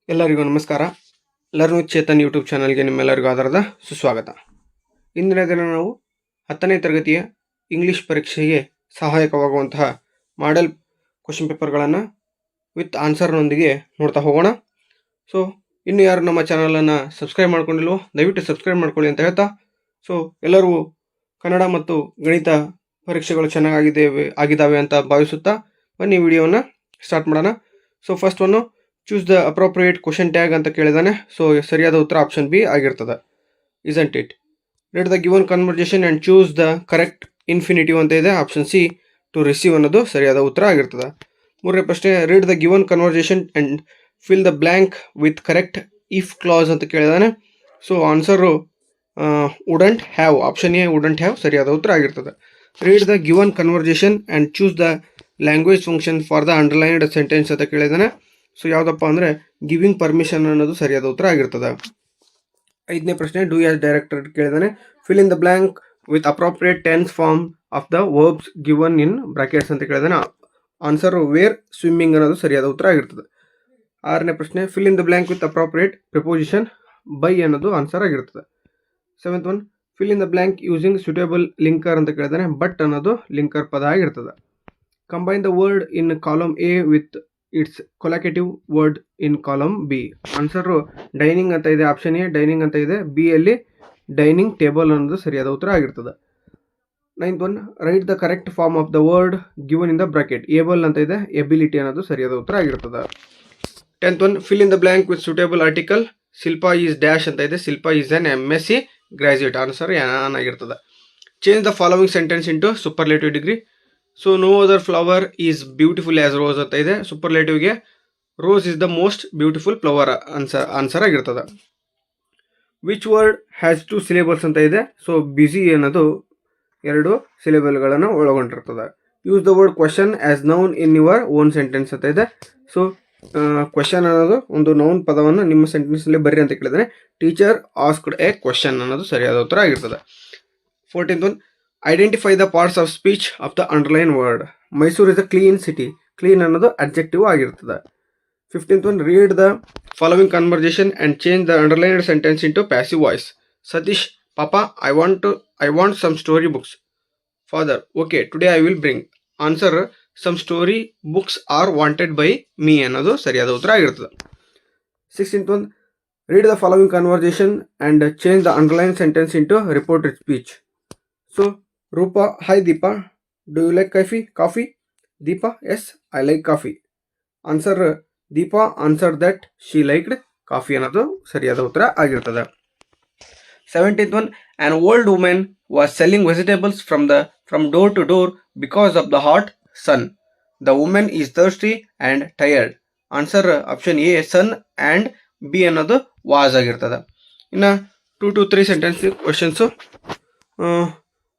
ಎಲ್ಲರಿಗೂ ನಮಸ್ಕಾರ. Learn with Chetan YouTube ಚಾನಲ್ಗೆ ನಿಮ್ಮೆಲ್ಲರಿಗೂ ಆಧಾರದ ಸುಸ್ವಾಗತ. ಇಂದಿನ ದಿನ ನಾವು 10ನೇ ತರಗತಿಯ ಇಂಗ್ಲೀಷ್ ಪರೀಕ್ಷೆಗೆ ಸಹಾಯಕವಾಗುವಂತಹ ಮಾಡೆಲ್ ಕ್ವಶನ್ ಪೇಪರ್ಗಳನ್ನು ವಿತ್ ಆನ್ಸರ್ನೊಂದಿಗೆ ನೋಡ್ತಾ ಹೋಗೋಣ. ಸೊ ಇನ್ನು ಯಾರು ನಮ್ಮ ಚಾನಲನ್ನು ಸಬ್ಸ್ಕ್ರೈಬ್ ಮಾಡ್ಕೊಂಡಿಲ್ವೋ ದಯವಿಟ್ಟು ಸಬ್ಸ್ಕ್ರೈಬ್ ಮಾಡ್ಕೊಳ್ಳಿ ಅಂತ ಹೇಳ್ತಾ, ಸೊ ಎಲ್ಲರೂ ಕನ್ನಡ ಮತ್ತು ಗಣಿತ ಪರೀಕ್ಷೆಗಳು ಆಗಿದ್ದಾವೆ ಅಂತ ಭಾವಿಸುತ್ತಾ ಬನ್ನಿ ವಿಡಿಯೋವನ್ನು ಸ್ಟಾರ್ಟ್ ಮಾಡೋಣ. So first one choose the appropriate question tag ಅಂತ ಕೇಳಿದಾನೆ. ಸೊ ಸರಿಯಾದ ಉತ್ತರ ಆಪ್ಷನ್ ಬಿ ಆಗಿರ್ತದೆ. Isn't it? Read the given conversation and choose the correct infinitive ಅಂತ ಇದೆ. ಆಪ್ಷನ್ ಸಿ ಟು ರಿಸೀವ್ ಅನ್ನೋದು ಸರಿಯಾದ ಉತ್ತರ ಆಗಿರ್ತದೆ. ಮೂರನೇ ಪ್ರಶ್ನೆ, read the given conversation and fill the blank with correct if class ಅಂತ ಕೇಳಿದಾನೆ. So answer wouldn't have, option A wouldn't have ಸರಿಯಾದ ಉತ್ತರ ಆಗಿರ್ತದೆ. Read the given conversation and choose the language function for the underlined sentence ಅಂತ ಕೇಳಿದಾನೆ. So ಯಾವುದಪ್ಪ ಅಂದರೆ giving permission ಅನ್ನೋದು ಸರಿಯಾದ ಉತ್ತರ ಆಗಿರ್ತದೆ. ಐದನೇ ಪ್ರಶ್ನೆ, ಡೂ ಆಸ್ ಡೈರೆಕ್ಟರ್ ಕೇಳಿದಾನೆ. Fill in the blank with appropriate tense form of the verbs given in brackets ಅಂತ ಕೇಳಿದಾನೆ. ಆನ್ಸರ್ ವೇರ್ ಸ್ವಿಮ್ಮಿಂಗ್ ಅನ್ನೋದು ಸರಿಯಾದ ಉತ್ತರ ಆಗಿರ್ತದೆ. ಆರನೇ ಪ್ರಶ್ನೆ, fill in the blank with appropriate preposition by ಅನ್ನೋದು ಆನ್ಸರ್ ಆಗಿರ್ತದೆ. Seventh one, fill in the blank using suitable linker ಅಂತ ಕೇಳಿದಾನೆ. ಬಟ್ ಅನ್ನೋದು ಲಿಂಕರ್ ಪದ ಆಗಿರ್ತದೆ. Combine the word in column A with its ಕೊಲಾಕೇಟಿವ್ word in column B. Answer dining ಅಂತ ಇದೆ, option A dining ಅಂತ ಇದೆ. ಬಿ ಅಲ್ಲಿ ಡೈನಿಂಗ್ ಟೇಬಲ್ ಅನ್ನೋದು ಸರಿಯಾದ ಉತ್ತರ ಆಗಿರ್ತದೆ. Ninth one, write the correct form of the word given in the bracket. Able ಅಂತ ಇದೆ, ಎಬಿಲಿಟಿ ಅನ್ನೋದು ಸರಿಯಾದ ಉತ್ತರ ಆಗಿರ್ತದೆ. Tenth one, fill in the blank with suitable article. Shilpa is dash ಅಂತ ಇದೆ. Shilpa is an MSc graduate. Answer an ಆಗಿರ್ತದೆ. Change the following sentence into superlative degree. So no other flower is beautiful as rose ಅಂತ ಇದೆ. ಸೂಪರ್ಲೇಟಿವ್ಗೆ rose is the most beautiful flower answer ಆಗಿರ್ತದೆ. Which word has 2 syllables ಅಂತ ಇದೆ. So busy ಅನ್ನೋದು 2 ಸಿಲೆಬಲ್ಗಳನ್ನು ಒಳಗೊಂಡಿರ್ತದೆ. Use the word question as noun in your own sentence ಅಂತ ಇದೆ. ಸೊ ಕ್ವಶನ್ ಅನ್ನೋದು ಒಂದು ನೌನ್ ಪದವನ್ನು ನಿಮ್ಮ ಸೆಂಟೆನ್ಸ್ನಲ್ಲಿ ಬರ್ರಿ ಅಂತ ಕೇಳಿದರೆ ಟೀಚರ್ ಆಸ್ಕ್ಡ್ ಎ ಕ್ವಶನ್ ಅನ್ನೋದು ಸರಿಯಾದ ಉತ್ತರ ಆಗಿರ್ತದೆ. 14th one, identify the parts of speech of the underline word. Mysuru is a clean city. Clean ಅನ್ನೋದು ಅಡ್ಜೆಕ್ಟಿವ್ ಆಗಿರ್ತದೆ. 15th one, read the following conversation and change the underlined sentence into passive voice. Satish, papa I want some story books. Father, okay today I will bring. Answer some story books are wanted by me ಅನ್ನೋದು ಸರಿಯಾದ ಉತ್ತರ ಆಗಿರ್ತದೆ. 16th one, read the following conversation and change the underline sentence into reported speech. So Roopa, hi Deepa, do you like coffee? Deepa, yes I like coffee. Answer Deepa answer that she liked coffee ಅನ್ನೋದು ಸರಿಯಾದ ಉತ್ತರ ಆಗಿರ್ತದೆ. 17th one, an old women was selling vegetables from door to door because of the hot sun. The women is thirsty and tired. Answer option A sun and B ಅನ್ನೋದು was ಆಗಿರ್ತದೆ. ಇನ್ನು 2 to 3 sentence questions.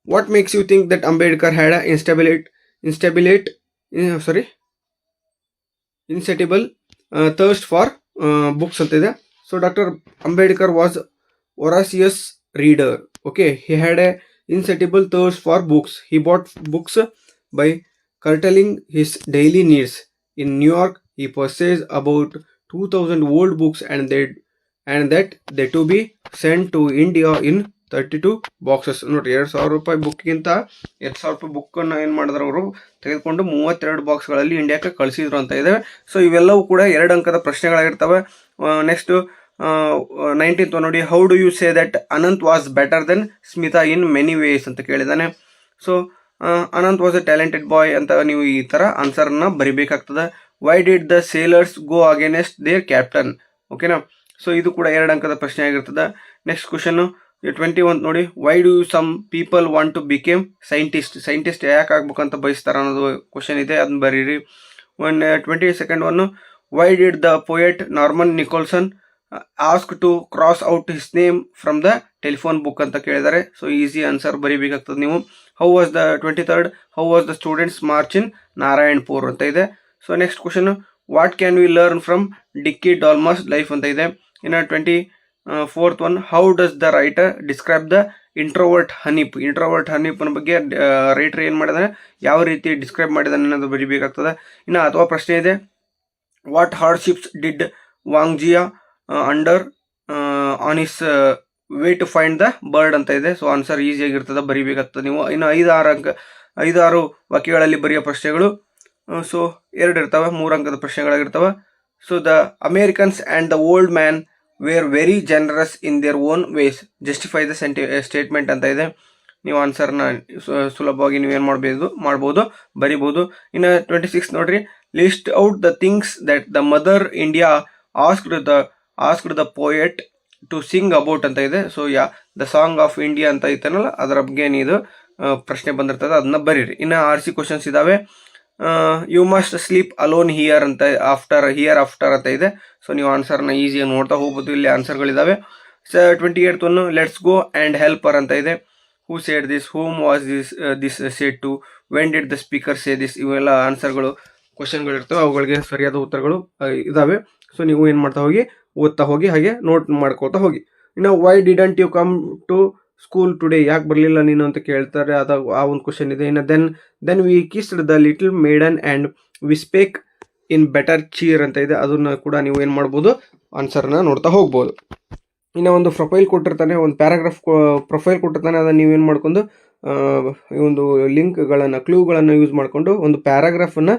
What makes you think that Ambedkar had insatiable thirst for books ಅಂತ ಇದೆ. So doctor Ambedkar was voracious reader. Okay, he had a insatiable thirst for books. He bought books by curtailing his daily needs. In New York, he purchased about 2,000 old books and that they to be sent to India in 32 boxes. ನೋಡಿರಿ, 2,000 ರೂಪಾಯಿ ಬುಕ್ಗಿಂತ 2,000 ರೂಪಾಯಿ ಬುಕ್ಕನ್ನು ಏನು ಮಾಡಿದ್ರು ಅವರು ತೆಗೆದುಕೊಂಡು 32 ಬಾಕ್ಸ್ಗಳಲ್ಲಿ ಇಂಡಿಯಾಕ್ಕೆ ಕಳಿಸಿದ್ರು ಅಂತ ಇದೆ. ಸೊ ಇವೆಲ್ಲವೂ ಕೂಡ 2 ಅಂಕದ ಪ್ರಶ್ನೆಗಳಾಗಿರ್ತವೆ. ನೆಕ್ಸ್ಟು 19th ನೋಡಿ, how do you say that Anant was better then Smita in many ways ಅಂತ ಕೇಳಿದ್ದಾನೆ. So Anant was a talented boy ಅಂತ ನೀವು ಈ ಥರ ಆನ್ಸರನ್ನು ಬರಿಬೇಕಾಗ್ತದೆ. Why did the sailors go against their captain. ಓಕೆನಾ. ಸೊ ಇದು ಕೂಡ 2 ಅಂಕದ ಪ್ರಶ್ನೆ ಆಗಿರ್ತದೆ. ನೆಕ್ಸ್ಟ್ ಕ್ವಶನ್ನು 21 ನೋಡಿ, why do some people want to became scientist ಯಾಕೆ ಆಗ್ಬೇಕಂತ ಬಯಸ್ತಾರೆ ಅನ್ನೋದು ಕ್ವಶನ್ ಇದೆ, ಅದನ್ನ ಬರೀರಿ. 22nd one, why did the poet Norman Nicholson ask to cross out his name from the telephone book ಅಂತ ಕೇಳಿದ್ದಾರೆ. ಸೊ ಈಸಿ ಆನ್ಸರ್ ಬರೀಬೇಕಾಗ್ತದೆ ನೀವು. 23rd, how was the students march in Narayanpur ಅಂತ ಇದೆ. So next question, what can we learn from Dicky Dolma's life ಅಂತ ಇದೆ. ಇನ್ನು 24th one, how does the writer describe the introvert ಹನೀಪ್ನ ಬಗ್ಗೆ ರೈಟರ್ ಏನು ಮಾಡಿದಾನೆ, ಯಾವ ರೀತಿ ಡಿಸ್ಕ್ರೈಬ್ ಮಾಡಿದಾನೆ ಅನ್ನೋದು ಬರೀಬೇಕಾಗ್ತದೆ. ಇನ್ನು ಅಥವಾ ಪ್ರಶ್ನೆ ಇದೆ, what hardships did Wang Jia under on his way to find the bird ಅಂತ ಇದೆ. ಸೊ ಆನ್ಸರ್ ಈಸಿಯಾಗಿರ್ತದೆ, ಬರಿಬೇಕಾಗ್ತದೆ ನೀವು. ಇನ್ನು 5-6 ವಾಕ್ಯಗಳಲ್ಲಿ ಬರೆಯೋ ಪ್ರಶ್ನೆಗಳು. ಸೊ 2 ಇರ್ತವೆ, 3 ಅಂಕದ ಪ್ರಶ್ನೆಗಳಾಗಿರ್ತವೆ. So the Americans and the old man were very generous in their own ways, justify the statement ಅಂತ ಇದೆ. ನೀವು ಆನ್ಸರ್ನ ಸುಲಭವಾಗಿ ನೀವೇನು ಮಾಡ್ಬೋದು, ಬರಿಬೋದು. ಇನ್ನು 26 ನೋಡ್ರಿ, list out the things that the mother India asked the poet to sing about ಅಂತ ಇದೆ. So the song of India ಅಂತ ಐತನಲ್ಲ, ಅದರ ಬಗ್ಗೆ ಇದು ಪ್ರಶ್ನೆ ಬಂದಿರ್ತದೆ, ಅದನ್ನ ಬರೀರಿ. ಇನ್ನು RC ಕ್ವಶನ್ಸ್ ಇದಾವೆ. You must sleep alone here ಅಂತ ಆಫ್ಟರ್ ಅಂತ ಇದೆ. ಸೊ ನೀವು ಆನ್ಸರ್ನ ಈಸಿಯಾಗಿ ನೋಡ್ತಾ ಹೋಗ್ಬೋದು, ಇಲ್ಲಿ ಆನ್ಸರ್ಗಳಿದಾವೆ. 28th one, let's go and helper ಅಂತ ಇದೆ. Who said this, whom was this said to, when did the speaker say this. ಇವೆಲ್ಲ ಆನ್ಸರ್ಗಳು, ಕ್ವಶನ್ಗಳು ಇರ್ತವೆ, ಅವುಗಳಿಗೆ ಸರಿಯಾದ ಉತ್ತರಗಳು ಇದಾವೆ. ಸೊ ನೀವು ಏನು ಮಾಡ್ತಾ ಹೋಗಿ, ಓದ್ತಾ ಹೋಗಿ, ಹಾಗೆ ನೋಟ್ ಮಾಡ್ಕೊಳ್ತಾ ಹೋಗಿ. ಇನ್ನು why didn't you come to school today, ಯಾಕೆ ಬರಲಿಲ್ಲ ನೀನು ಅಂತ ಕೇಳ್ತಾರೆ, ಆ ಒಂದು ಕ್ವಶನ್ ಇದೆ. ಇನ್ನು then we kissed the little maiden and we spake in better cheer ಅಂತ ಇದೆ. ಅದನ್ನು ಕೂಡ ನೀವು ಏನು ಮಾಡ್ಬೋದು, ಆನ್ಸರ್ನ ನೋಡ್ತಾ ಹೋಗ್ಬೋದು. ಇನ್ನು ಒಂದು ಪ್ರೊಫೈಲ್ ಕೊಟ್ಟಿರ್ತಾನೆ, ಒಂದು ಪ್ಯಾರಾಗ್ರಾಫ್ ಪ್ರೊಫೈಲ್ ಕೊಟ್ಟಿರ್ತಾನೆ, ಅದನ್ನು ನೀವೇನು ಮಾಡ್ಕೊಂಡು ಈ ಒಂದು ಲಿಂಕ್ಗಳನ್ನು, ಕ್ಲೂಗಳನ್ನು ಯೂಸ್ ಮಾಡಿಕೊಂಡು ಒಂದು ಪ್ಯಾರಾಗ್ರಾಫನ್ನು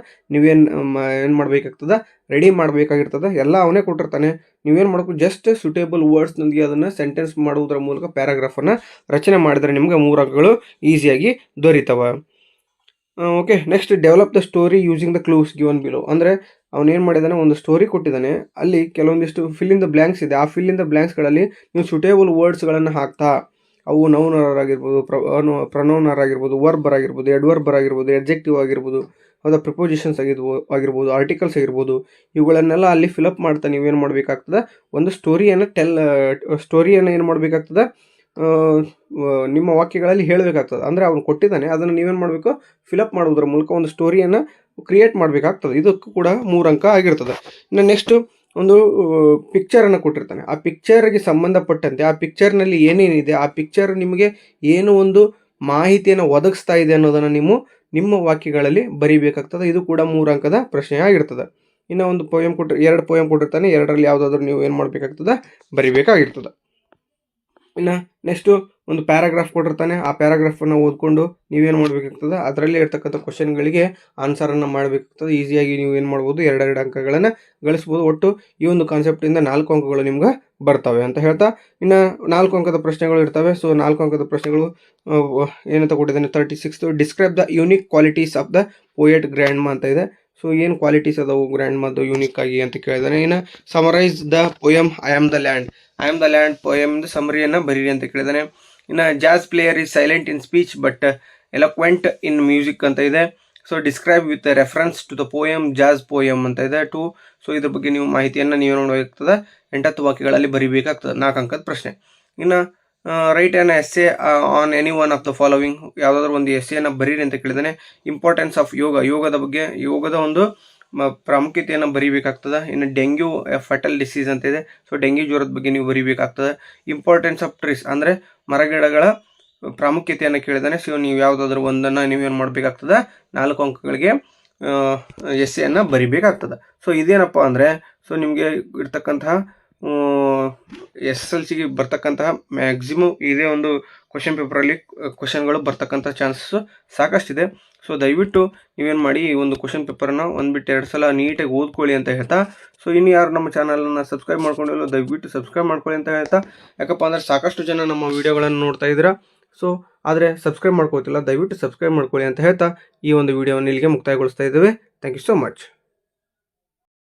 ಏನು ಮಾಡಬೇಕಾಗ್ತದೆ, ರೆಡಿ ಮಾಡಬೇಕಾಗಿರ್ತದೆ. ಎಲ್ಲ ಅವನೇ ಕೊಟ್ಟಿರ್ತಾನೆ, ನೀವೇನು ಮಾಡಬೇಕು, ಜಸ್ಟ್ ಸೂಟೇಬಲ್ ವರ್ಡ್ಸ್ನೊಂದಿಗೆ ಅದನ್ನು ಸೆಂಟೆನ್ಸ್ ಮಾಡುವುದರ ಮೂಲಕ ಪ್ಯಾರಾಗ್ರಾಫನ್ನು ರಚನೆ ಮಾಡಿದರೆ ನಿಮಗೆ 3 ಅಂಕಗಳು ಈಸಿಯಾಗಿ ದೊರೀತವೆ. Okay, next develop the story using the clues given below. ಅಂದರೆ ಅವನೇನು ಮಾಡಿದ್ದಾನೆ, ಒಂದು ಸ್ಟೋರಿ ಕೊಟ್ಟಿದ್ದಾನೆ, ಅಲ್ಲಿ ಕೆಲವೊಂದಿಷ್ಟು ಫಿಲ್ ಇನ್ ದ ಬ್ಲ್ಯಾಂಕ್ಸ್ ಇದೆ. ಆ ಫಿಲ್ ಇನ್ ದ ಬ್ಲ್ಯಾಂಕ್ಸ್ಗಳಲ್ಲಿ ನೀವು ಸೂಟೇಬಲ್ ವರ್ಡ್ಸ್ಗಳನ್ನು ಹಾಕ್ತಾ, ಅವು ನೌನರ್ ಆಗಿರ್ಬೋದು, ಪ್ರನೌನರ್ ಆಗಿರ್ಬೋದು, ವರ್ಬರ್ ಆಗಿರ್ಬೋದು, ಎಡ್ವರ್ಬರ್ ಆಗಿರ್ಬೋದು, ಎಡ್ಜೆಕ್ಟಿವ್ ಆಗಿರ್ಬೋದು, ಹೌದಾ, ಪ್ರಿಪೋಸಿಷನ್ಸ್ ಆಗಿರ್ಬೋದು, ಆರ್ಟಿಕಲ್ಸ್ ಆಗಿರ್ಬೋದು, ಇವುಗಳನ್ನೆಲ್ಲ ಅಲ್ಲಿ ಫಿಲಪ್ ಮಾಡ್ತಾ ನೀವೇನು ಮಾಡಬೇಕಾಗ್ತದೆ, ಒಂದು ಸ್ಟೋರಿಯನ್ನು ಏನು ಮಾಡಬೇಕಾಗ್ತದೆ, ನಿಮ್ಮ ವಾಕ್ಯಗಳಲ್ಲಿ ಹೇಳಬೇಕಾಗ್ತದೆ. ಅಂದರೆ ಅವನು ಕೊಟ್ಟಿದ್ದಾನೆ, ಅದನ್ನು ನೀವೇನು ಮಾಡಬೇಕು, ಫಿಲಪ್ ಮಾಡುವುದರ ಮೂಲಕ ಒಂದು ಸ್ಟೋರಿಯನ್ನು ಕ್ರಿಯೇಟ್ ಮಾಡಬೇಕಾಗ್ತದೆ. ಇದಕ್ಕೂ ಕೂಡ 3 ಅಂಕ ಆಗಿರ್ತದೆ. ಇನ್ನು ನೆಕ್ಸ್ಟು ಒಂದು ಪಿಕ್ಚರನ್ನು ಕೊಟ್ಟಿರ್ತಾನೆ, ಆ ಪಿಕ್ಚರ್ಗೆ ಸಂಬಂಧಪಟ್ಟಂತೆ ಆ ಪಿಕ್ಚರ್ನಲ್ಲಿ ಏನೇನಿದೆ, ಆ ಪಿಕ್ಚರ್ ನಿಮಗೆ ಏನು ಒಂದು ಮಾಹಿತಿಯನ್ನು ಒದಗಿಸ್ತಾ ಇದೆ ಅನ್ನೋದನ್ನು ನೀವು ನಿಮ್ಮ ವಾಕ್ಯಗಳಲ್ಲಿ ಬರೀಬೇಕಾಗ್ತದೆ. ಇದು ಕೂಡ 3 ಅಂಕದ ಪ್ರಶ್ನೆ ಆಗಿರ್ತದೆ. ಇನ್ನು ಒಂದು ಪೋಯಮ್ 2 ಪೋಯಮ್ ಕೊಟ್ಟಿರ್ತಾನೆ, 2ರಲ್ಲಿ ಯಾವುದಾದ್ರೂ ನೀವು ಏನು ಮಾಡಬೇಕಾಗ್ತದೆ, ಬರಿಬೇಕಾಗಿರ್ತದೆ. ಇನ್ನು ನೆಕ್ಸ್ಟು ಒಂದು ಪ್ಯಾರಾಗ್ರಾಫ್ ಕೊಟ್ಟಿರ್ತಾನೆ, ಆ ಪ್ಯಾರಾಗ್ರಾಫನ್ನು ಓದ್ಕೊಂಡು ನೀವೇನು ಮಾಡಬೇಕಾಗ್ತದೆ, ಅದರಲ್ಲಿ ಇರ್ತಕ್ಕಂಥ ಕ್ವಶನ್ಗಳಿಗೆ ಆನ್ಸರನ್ನು ಮಾಡಬೇಕಾಗ್ತದೆ. ಈಸಿಯಾಗಿ ನೀವು ಏನು ಮಾಡ್ಬೋದು, 2 ಅಂಕಗಳನ್ನು ಗಳಿಸ್ಬೋದು. ಒಟ್ಟು ಈ ಒಂದು ಕಾನ್ಸೆಪ್ಟಿಂದ 4 ಅಂಕಗಳು ನಿಮ್ಗೆ ಬರ್ತವೆ ಅಂತ ಹೇಳ್ತಾ, ಇನ್ನು 4 ಅಂಕದ ಪ್ರಶ್ನೆಗಳು ಇರ್ತವೆ. ಸೊ 4 ಅಂಕದ ಪ್ರಶ್ನೆಗಳು ಏನಂತ ಕೊಟ್ಟಿದ್ದಾನೆ, 36 describe the unique qualities of the poet grand ಮಾ ಅಂತ ಇದೆ. ಸೊ ಏನು ಕ್ವಾಲಿಟೀಸ್ ಅದಾವು ಗ್ರ್ಯಾಂಡ್ ಮಾದು ಯೂನಿಕ್ ಆಗಿ ಅಂತ ಕೇಳಿದಾನೆ. ಇನ್ನು summarise the poem I am the land ಪೋಯಮ್ದು ಸಮರಿಯನ್ನು ಬರೀರಿ ಅಂತ ಕೇಳಿದಾನೆ. ಇನ್ನು jazz player is silent in speech but eloquent in music ಅಂತ ಇದೆ. So describe with reference to the poem jazz poem ಅಂತ ಇದೆ. ಸೊ ಇದ್ರ ಬಗ್ಗೆ ನೀವು ಮಾಹಿತಿಯನ್ನು ನೀವು ನೋಡಬೇಕಾಗ್ತದೆ, 8 ವಾಕ್ಯಗಳಲ್ಲಿ ಬರೀಬೇಕಾಗ್ತದೆ. 4 ಅಂಕದ ಪ್ರಶ್ನೆ. ಇನ್ನು right on essay on any one of the following, ಯಾವುದಾದ್ರೂ ಒಂದು ಎಸ್ಸೆಯನ್ನು ಬರೀರಿ ಅಂತ ಕೇಳಿದಾನೆ. ಇಂಪಾರ್ಟೆನ್ಸ್ ಆಫ್ ಯೋಗದ ಬಗ್ಗೆ, ಯೋಗದ ಒಂದು ಪ್ರಾಮುಖ್ಯತೆಯನ್ನು ಬರೀಬೇಕಾಗ್ತದೆ. ಇನ್ನು ಡೆಂಗ್ಯೂ ಫಟಲ್ ಡಿಸೀಸ್ ಅಂತ ಇದೆ. ಸೊ ಡೆಂಗ್ಯೂ ಜ್ವರದ ಬಗ್ಗೆ ನೀವು ಬರೀಬೇಕಾಗ್ತದೆ. ಇಂಪಾರ್ಟೆನ್ಸ್ ಆಫ್ ಟ್ರೀಸ್ ಅಂದರೆ ಮರಗಿಡಗಳ ಪ್ರಾಮುಖ್ಯತೆಯನ್ನು ಕೇಳಿದಾನೆ. ಸೊ ನೀವು ಯಾವುದಾದ್ರೂ ಒಂದನ್ನು ನೀವೇನು ಮಾಡಬೇಕಾಗ್ತದೆ, 4 ಅಂಕಗಳಿಗೆ ಎಸ್ಸೆಯನ್ನು ಬರಿಬೇಕಾಗ್ತದೆ. ಸೊ ಇದೇನಪ್ಪ ಅಂದರೆ, ಸೊ ನಿಮಗೆ ಇರ್ತಕ್ಕಂತಹ SSLCಗೆ ಬರ್ತಕ್ಕಂತಹ ಮ್ಯಾಕ್ಸಿಮಮ್ ಇದೇ ಒಂದು ಕ್ವಶನ್ ಪೇಪರಲ್ಲಿ ಕ್ವಶನ್ಗಳು ಬರ್ತಕ್ಕಂಥ ಚಾನ್ಸಸ್ಸು ಸಾಕಷ್ಟಿದೆ. ಸೊ ದಯವಿಟ್ಟು ನೀವೇನು ಮಾಡಿ, ಈ ಒಂದು ಕ್ವಶನ್ ಪೇಪರನ್ನು 1 ಬಿಟ್ಟು 2 ಸಲ ನೀಟಾಗಿ ಓದ್ಕೊಳ್ಳಿ ಅಂತ ಹೇಳ್ತಾ, ಸೊ ಇನ್ನು ಯಾರು ನಮ್ಮ ಚಾನಲನ್ನು ಸಬ್ಸ್ಕ್ರೈಬ್ ಮಾಡ್ಕೊಂಡಿಲ್ಲ ದಯವಿಟ್ಟು ಸಬ್ಸ್ಕ್ರೈಬ್ ಮಾಡ್ಕೊಳ್ಳಿ ಅಂತ ಹೇಳ್ತಾ, ಯಾಕಪ್ಪ ಅಂದರೆ ಸಾಕಷ್ಟು ಜನ ನಮ್ಮ ವೀಡಿಯೋಗಳನ್ನು ನೋಡ್ತಾ ಇದ್ದೀರಾ, ಸೊ ಆದರೆ ಸಬ್ಸ್ಕ್ರೈಬ್ ಮಾಡ್ಕೊಳ್ತಿಲ್ಲ, ದಯವಿಟ್ಟು ಸಬ್ಸ್ಕ್ರೈಬ್ ಮಾಡ್ಕೊಳ್ಳಿ ಅಂತ ಹೇಳ್ತಾ ಈ ಒಂದು ವಿಡಿಯೋವನ್ನು ಇಲ್ಲಿಗೆ ಮುಕ್ತಾಯಗೊಳಿಸ್ತಾ ಇದ್ದೇವೆ. Thank you so much.